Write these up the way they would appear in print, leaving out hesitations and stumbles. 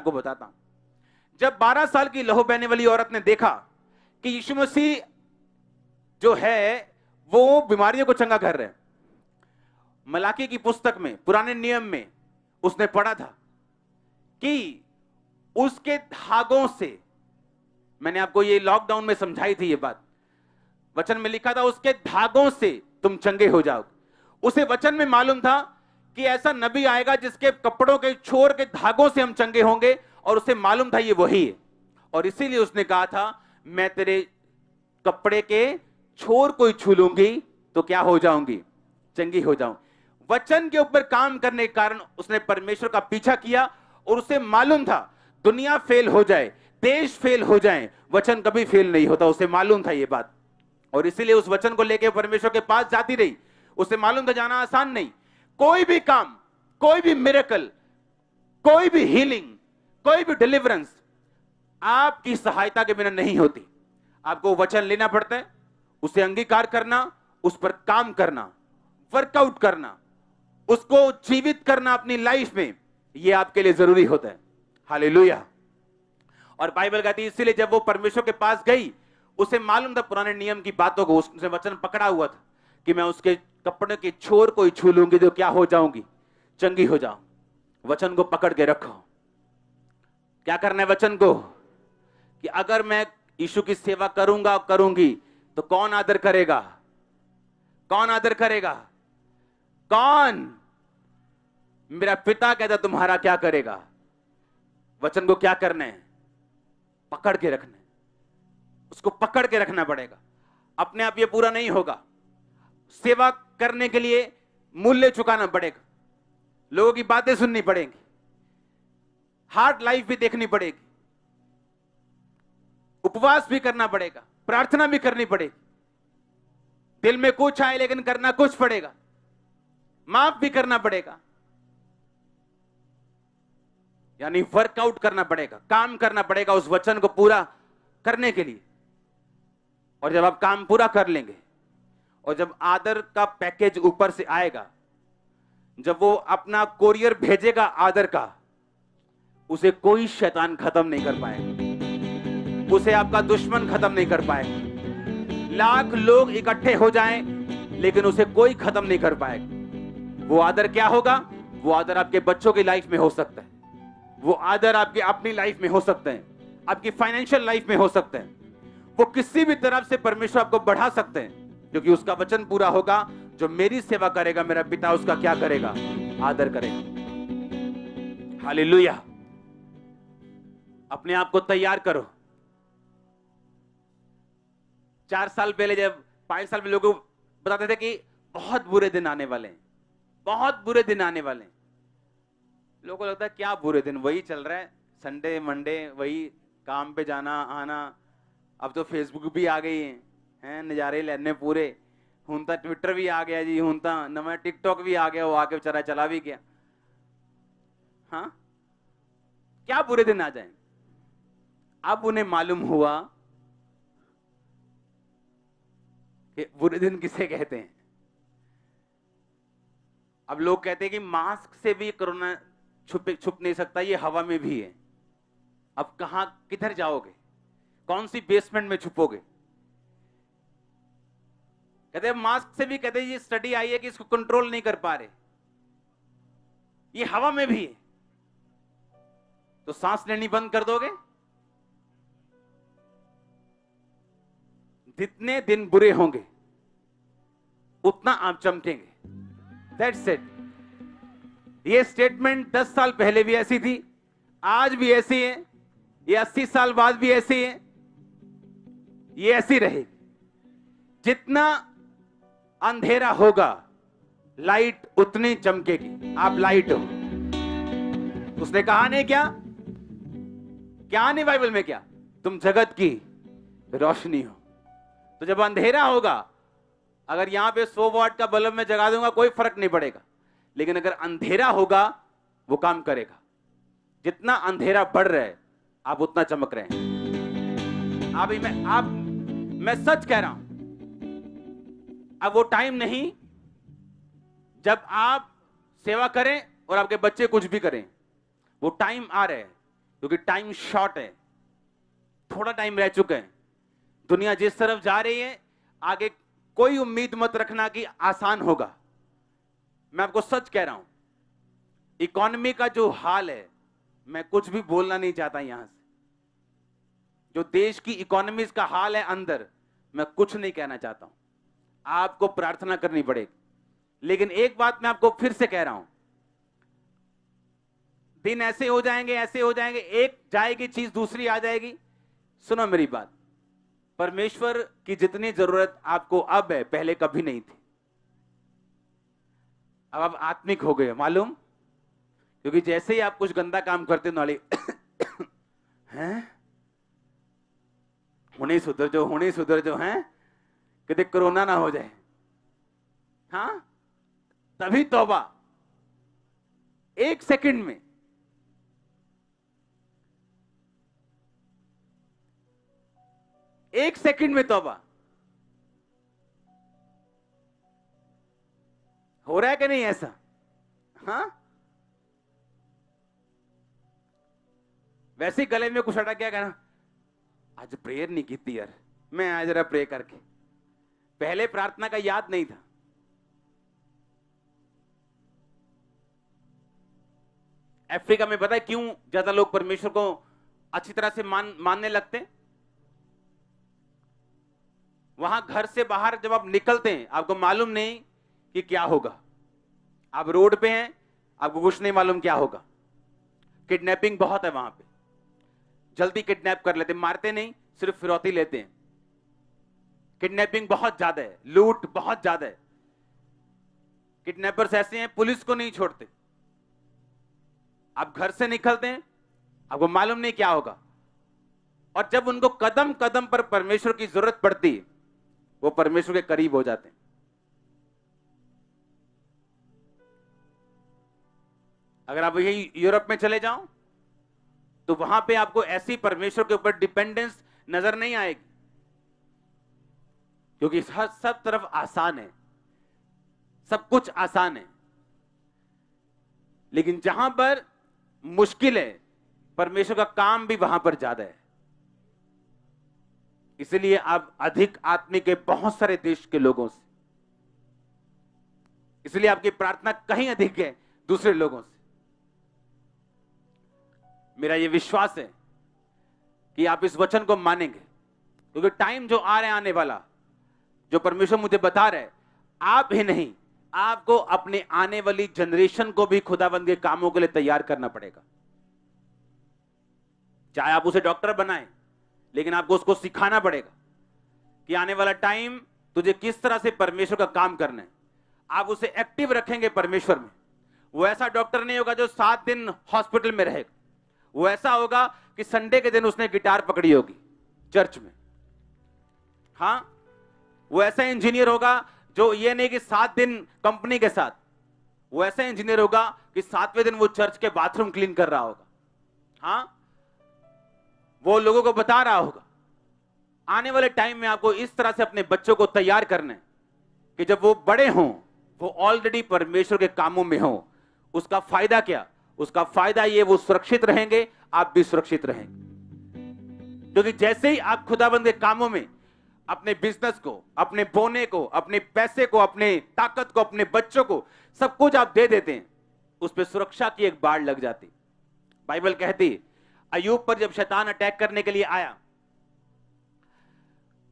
आपको बताता हूं। जब 12 साल की लहू बहने वाली औरत ने देखा कि यीशु मसीह जो है वो बीमारियों को चंगा कर रहे हैं, मलाकी की पुस्तक में, पुराने नियम में उसने पढ़ा था कि उसके धागों से, मैंने आपको ये लॉकडाउन में समझाई थी ये बात, वचन में लिखा था उसके धागों से तुम चंगे हो जाओगे। उसे वचन में मालूम था कि ऐसा नबी आएगा जिसके कपड़ों के छोर के धागों से हम चंगे होंगे, और उसे मालूम था ये वही है। और इसीलिए उसने कहा था मैं तेरे कपड़े के छोर को ही छू लूंगी तो क्या हो जाऊंगी, चंगी हो जाऊं। वचन के ऊपर काम करने के कारण उसने परमेश्वर का पीछा किया, और उसे मालूम था दुनिया फेल हो जाए, देश फेल हो जाए, वचन कभी फेल नहीं होता। उसे मालूम था ये बात, और इसीलिए उस वचन को लेकर परमेश्वर के पास जाती रही। उसे मालूम था जाना आसान नहीं, कोई भी काम, कोई भी मिरेकल, कोई भी हीलिंग, कोई भी डिलीवरेंस आपकी सहायता के बिना नहीं होती। आपको वचन लेना पड़ता है, उसे अंगीकार करना, उस पर काम करना, वर्कआउट करना, उसको जीवित करना अपनी लाइफ में, यह आपके लिए जरूरी होता है। हालेलुया। और बाइबल कहती है इसीलिए जब वो परमेश्वर के पास गई, उसे मालूम था पुराने नियम की बातों को, उसने वचन पकड़ा हुआ था कि मैं उसके कपड़े के छोर को ही छू लूंगी तो क्या हो जाऊंगी, चंगी हो जाऊं। वचन को पकड़ के रखो। क्या करना है वचन को, कि अगर मैं यीशु की सेवा करूंगा, करूंगी, तो कौन आदर करेगा, कौन आदर करेगा, कौन, मेरा पिता कहता तुम्हारा क्या करेगा। वचन को क्या करना है, पकड़ के रखना है, उसको पकड़ के रखना पड़ेगा। अपने आप ये पूरा नहीं होगा, सेवा करने के लिए मूल्य चुकाना पड़ेगा, लोगों की बातें सुननी पड़ेंगी, हार्ड लाइफ भी देखनी पड़ेगी, उपवास भी करना पड़ेगा, प्रार्थना भी करनी पड़ेगी, दिल में कुछ आए लेकिन करना कुछ पड़ेगा, माफ भी करना पड़ेगा, यानी वर्कआउट करना पड़ेगा, काम करना पड़ेगा उस वचन को पूरा करने के लिए। और जब आप काम पूरा कर लेंगे, और जब आदर का पैकेज ऊपर से आएगा, जब वो अपना कोरियर भेजेगा आदर का, उसे कोई शैतान खत्म नहीं कर पाएगा, उसे आपका दुश्मन खत्म नहीं कर पाएगा। लाख लोग इकट्ठे हो जाएं लेकिन उसे कोई खत्म नहीं कर पाएगा। वो आदर क्या होगा, वो आदर आपके बच्चों की लाइफ में हो सकता है, वो आदर आपकी अपनी लाइफ में हो सकते हैं, आपकी फाइनेंशियल लाइफ में हो सकते हैं, वो किसी भी तरफ से परमेश्वर आपको बढ़ा सकते हैं, क्योंकि उसका वचन पूरा होगा, जो मेरी सेवा करेगा मेरा पिता उसका क्या करेगा, आदर करेगा। हालेलुया। अपने आप को तैयार करो। 4 साल पहले, जब 5 साल पहले लोगों को बताते थे कि बहुत बुरे दिन आने वाले हैं, बहुत बुरे दिन आने वाले हैं, लोगों को लगता है क्या बुरे दिन, वही चल रहा है, संडे मंडे वही काम पे जाना आना। अब तो फेसबुक भी आ गई है, नजारे लेने पूरे, हूं तो ट्विटर भी आ गया जी, हूं तो नवा टिकटॉक भी आ गया, वो आके बेचारा चला भी गया। हाँ, क्या बुरे दिन आ जाए। अब उन्हें मालूम हुआ कि बुरे दिन किसे कहते हैं। अब लोग कहते हैं कि मास्क से भी कोरोना छुप नहीं सकता, ये हवा में भी है। अब कहां किधर जाओगे, कौन सी बेसमेंट में छुपोगे। कहते हैं मास्क से भी, कहते हैं ये स्टडी आई है कि इसको कंट्रोल नहीं कर पा रहे, ये हवा में भी है, तो सांस लेनी बंद कर दोगे। जितने दिन बुरे होंगे उतना आप चमकेंगे। That's it. ये स्टेटमेंट 10 साल पहले भी ऐसी थी, आज भी ऐसी है, ये 80 साल बाद भी ऐसी है, ये ऐसी रहेगी। जितना अंधेरा होगा लाइट उतनी चमकेगी। आप लाइट हो। उसने कहा नहीं क्या नहीं बाइबल में, क्या तुम जगत की रोशनी हो। तो जब अंधेरा होगा, अगर यहां पे 100 वाट का बल्ब में जगा दूंगा कोई फर्क नहीं पड़ेगा, लेकिन अगर अंधेरा होगा वो काम करेगा। जितना अंधेरा बढ़ रहा है आप उतना चमक रहे हैं। मैं सच कह रहा हूं, अब वो टाइम नहीं जब आप सेवा करें और आपके बच्चे कुछ भी करें। वो टाइम आ रहा है क्योंकि टाइम शॉर्ट है, थोड़ा टाइम रह चुका है। दुनिया जिस तरफ जा रही है, आगे कोई उम्मीद मत रखना कि आसान होगा। मैं आपको सच कह रहा हूं, इकोनॉमी का जो हाल है, मैं कुछ भी बोलना नहीं चाहता यहां से। जो देश की इकोनॉमी का हाल है अंदर, मैं कुछ नहीं कहना चाहता हूं। आपको प्रार्थना करनी पड़ेगी। लेकिन एक बात मैं आपको फिर से कह रहा हूं, दिन ऐसे हो जाएंगे, ऐसे हो जाएंगे, एक जाएगी चीज दूसरी आ जाएगी। सुनो मेरी बात, परमेश्वर की जितनी जरूरत आपको अब है, पहले कभी नहीं थी। अब आप आत्मिक हो गए, मालूम? क्योंकि जैसे ही आप कुछ गंदा काम करते नाले हैं, हुणे सुधर जो हैं, कभी कोरोना ना हो जाए। हाँ, तभी तौबा, एक सेकंड में। एक सेकंड में तौबा हो रहा है कि नहीं ऐसा? हाँ, वैसे गले में कुछ अटक गया, कहना आज प्रेयर नहीं की थी यार, मैं आज जरा प्रे करके। पहले प्रार्थना का याद नहीं था। अफ्रीका में पता है क्यों ज्यादा लोग परमेश्वर को अच्छी तरह से मानने लगते? वहां घर से बाहर जब आप निकलते हैं, आपको मालूम नहीं कि क्या होगा। आप रोड पे हैं, आपको कुछ नहीं मालूम क्या होगा। किडनैपिंग बहुत है वहां पे, जल्दी किडनैप कर लेते, मारते नहीं, सिर्फ फिरौती लेते हैं। किडनैपिंग बहुत ज्यादा है, लूट बहुत ज्यादा है। किडनैपर्स ऐसे हैं, पुलिस को नहीं छोड़ते। आप घर से निकलते हैं, आपको मालूम नहीं क्या होगा। और जब उनको कदम कदम पर परमेश्वर की जरूरत पड़ती है, वो परमेश्वर के करीब हो जाते हैं। अगर आप यही यूरोप में चले जाओ, तो वहां पे आपको ऐसी परमेश्वर के ऊपर डिपेंडेंस नजर नहीं आएगी, क्योंकि सब तरफ आसान है, सब कुछ आसान है। लेकिन जहां पर मुश्किल है, परमेश्वर का काम भी वहां पर ज्यादा है। इसलिए आप अधिक आत्मिक है बहुत सारे देश के लोगों से, इसलिए आपकी प्रार्थना कहीं अधिक है दूसरे लोगों से। मेरा यह विश्वास है कि आप इस वचन को मानेंगे, क्योंकि टाइम जो आ रहा है, आने वाला, जो परमेश्वर मुझे बता रहा है, आप ही नहीं, आपको अपने आने वाली जनरेशन को भी खुदाबंद के कामों के लिए तैयार करना पड़ेगा। चाहे आप उसे डॉक्टर बनाएं, लेकिन आपको उसको सिखाना पड़ेगा कि आने वाला टाइम तुझे किस तरह से परमेश्वर का काम करना है। आप उसे एक्टिव रखेंगे परमेश्वर में, वो ऐसा डॉक्टर नहीं होगा जो 7 दिन हॉस्पिटल में रहेगा। वो ऐसा होगा कि संडे के दिन उसने गिटार पकड़ी होगी चर्च में। हाँ, वो ऐसा इंजीनियर होगा जो ये नहीं कि 7 दिन कंपनी के साथ, वो ऐसा इंजीनियर होगा कि 7वें दिन वो चर्च के बाथरूम क्लीन कर रहा होगा। हाँ, वो लोगों को बता रहा होगा। आने वाले टाइम में आपको इस तरह से अपने बच्चों को तैयार करना है कि जब वो बड़े हों, वो ऑलरेडी परमेश्वर के कामों में हों। उसका फायदा क्या? उसका फायदा ये, वो सुरक्षित रहेंगे, आप भी सुरक्षित रहेंगे। क्योंकि जैसे ही आप खुदाबंद के कामों में अपने बिजनेस को, अपने बोने को, अपने पैसे को, अपने ताकत को, अपने बच्चों को, सब कुछ आप दे देते हैं, उस पर सुरक्षा की एक बाड़ लग जाती। बाइबल कहती, अय्यूब पर जब शैतान अटैक करने के लिए आया,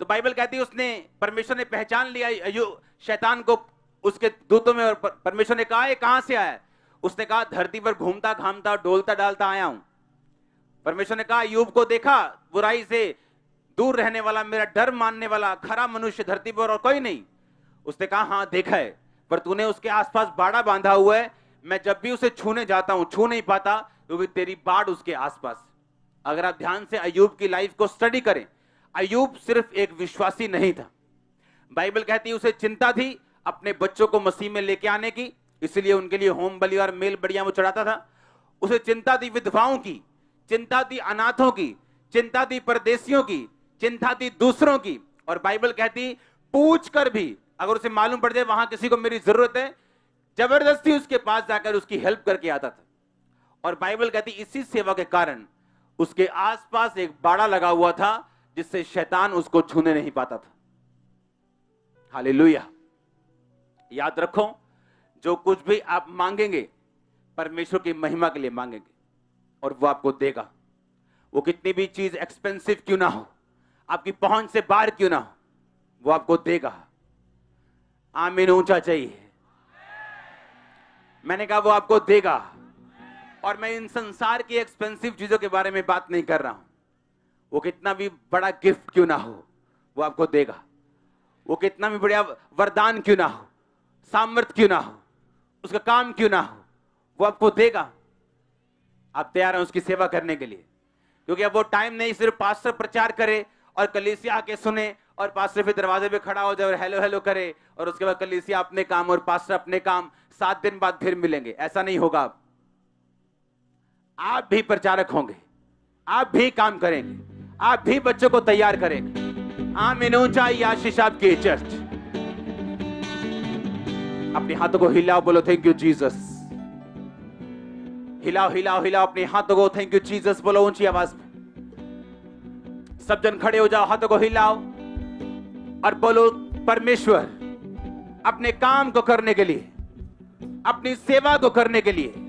तो बाइबल कहती है उसने, परमेश्वर ने पहचान लिया अय्यूब शैतान को उसके दूतों में, और परमेश्वर ने कहा, ये कहां से आया? उसने कहा, धरती पर घूमता घामता डोलता डालता आया हूं। परमेश्वर ने कहा, अय्यूब को देखा, बुराई से दूर रहने वाला, मेरा डर मानने वाला, खरा मनुष्य धरती पर और कोई नहीं। उसने कहा, हां देखा है, पर तूने उसके आसपास बाड़ा बांधा हुआ है। मैं जब भी उसे छूने जाता हूं, छू नहीं पाता, क्योंकि तेरी बाड़ उसके आसपास। अगर आप ध्यान से अय्यूब की लाइफ को स्टडी करें, अय्यूब सिर्फ एक विश्वासी नहीं था। बाइबल कहती है उसे चिंता थी अपने बच्चों को मसीह में लेके आने की, इसलिए उनके लिए होम बलि और मेल बलियां वो चढ़ाता था। उसे चिंता थी विधवाओं की, चिंता थी अनाथों की, चिंता थी परदेशियों की, चिंता थी दूसरों की। और बाइबल कहती, पूछ कर भी अगर उसे मालूम पड़ जाए वहां किसी को मेरी जरूरत है, जबरदस्ती उसके पास जाकर उसकी हेल्प करके आता था। और बाइबल कहती, इसी सेवा के कारण उसके आसपास एक बाड़ा लगा हुआ था जिससे शैतान उसको छूने नहीं पाता था। हालेलुया। याद रखो, जो कुछ भी आप मांगेंगे परमेश्वर की महिमा के लिए मांगेंगे और वो आपको देगा। वो कितनी भी चीज एक्सपेंसिव क्यों ना हो, आपकी पहुंच से बाहर क्यों ना हो, वो आपको देगा। आमीन ऊंचा चाहिए। मैंने कहा वो आपको देगा। और मैं इन संसार की एक्सपेंसिव चीजों के बारे में बात नहीं कर रहा हूं। वो कितना भी बड़ा गिफ्ट क्यों ना हो, वो आपको देगा। वो कितना भी बड़ा वरदान क्यों ना हो, सामर्थ क्यों ना हो, उसका काम क्यों ना हो, वो आपको देगा। आप तैयार हैं उसकी सेवा करने के लिए? क्योंकि अब वो टाइम नहीं सिर्फ पास्टर प्रचार करे और कलीसिया आके सुने और पास्टर फिर दरवाजे पे खड़ा हो जाए और हेलो हेलो करे और उसके बाद कलीसिया अपने काम और पास्टर अपने काम, 7 दिन बाद फिर मिलेंगे। ऐसा नहीं होगा। आप भी प्रचारक होंगे, आप भी काम करेंगे, आप भी बच्चों को तैयार करेंगे। आमीन ऊंचा आशीष आपकी चर्च। अपने हाथों को हिलाओ, बोलो थैंक यू जीसस। हिलाओ हिलाओ हिलाओ अपने हाथों को, थैंक यू जीसस बोलो ऊंची आवाज में। सब जन खड़े हो जाओ, हाथों को हिलाओ और बोलो परमेश्वर अपने काम को करने के लिए, अपनी सेवा को करने के लिए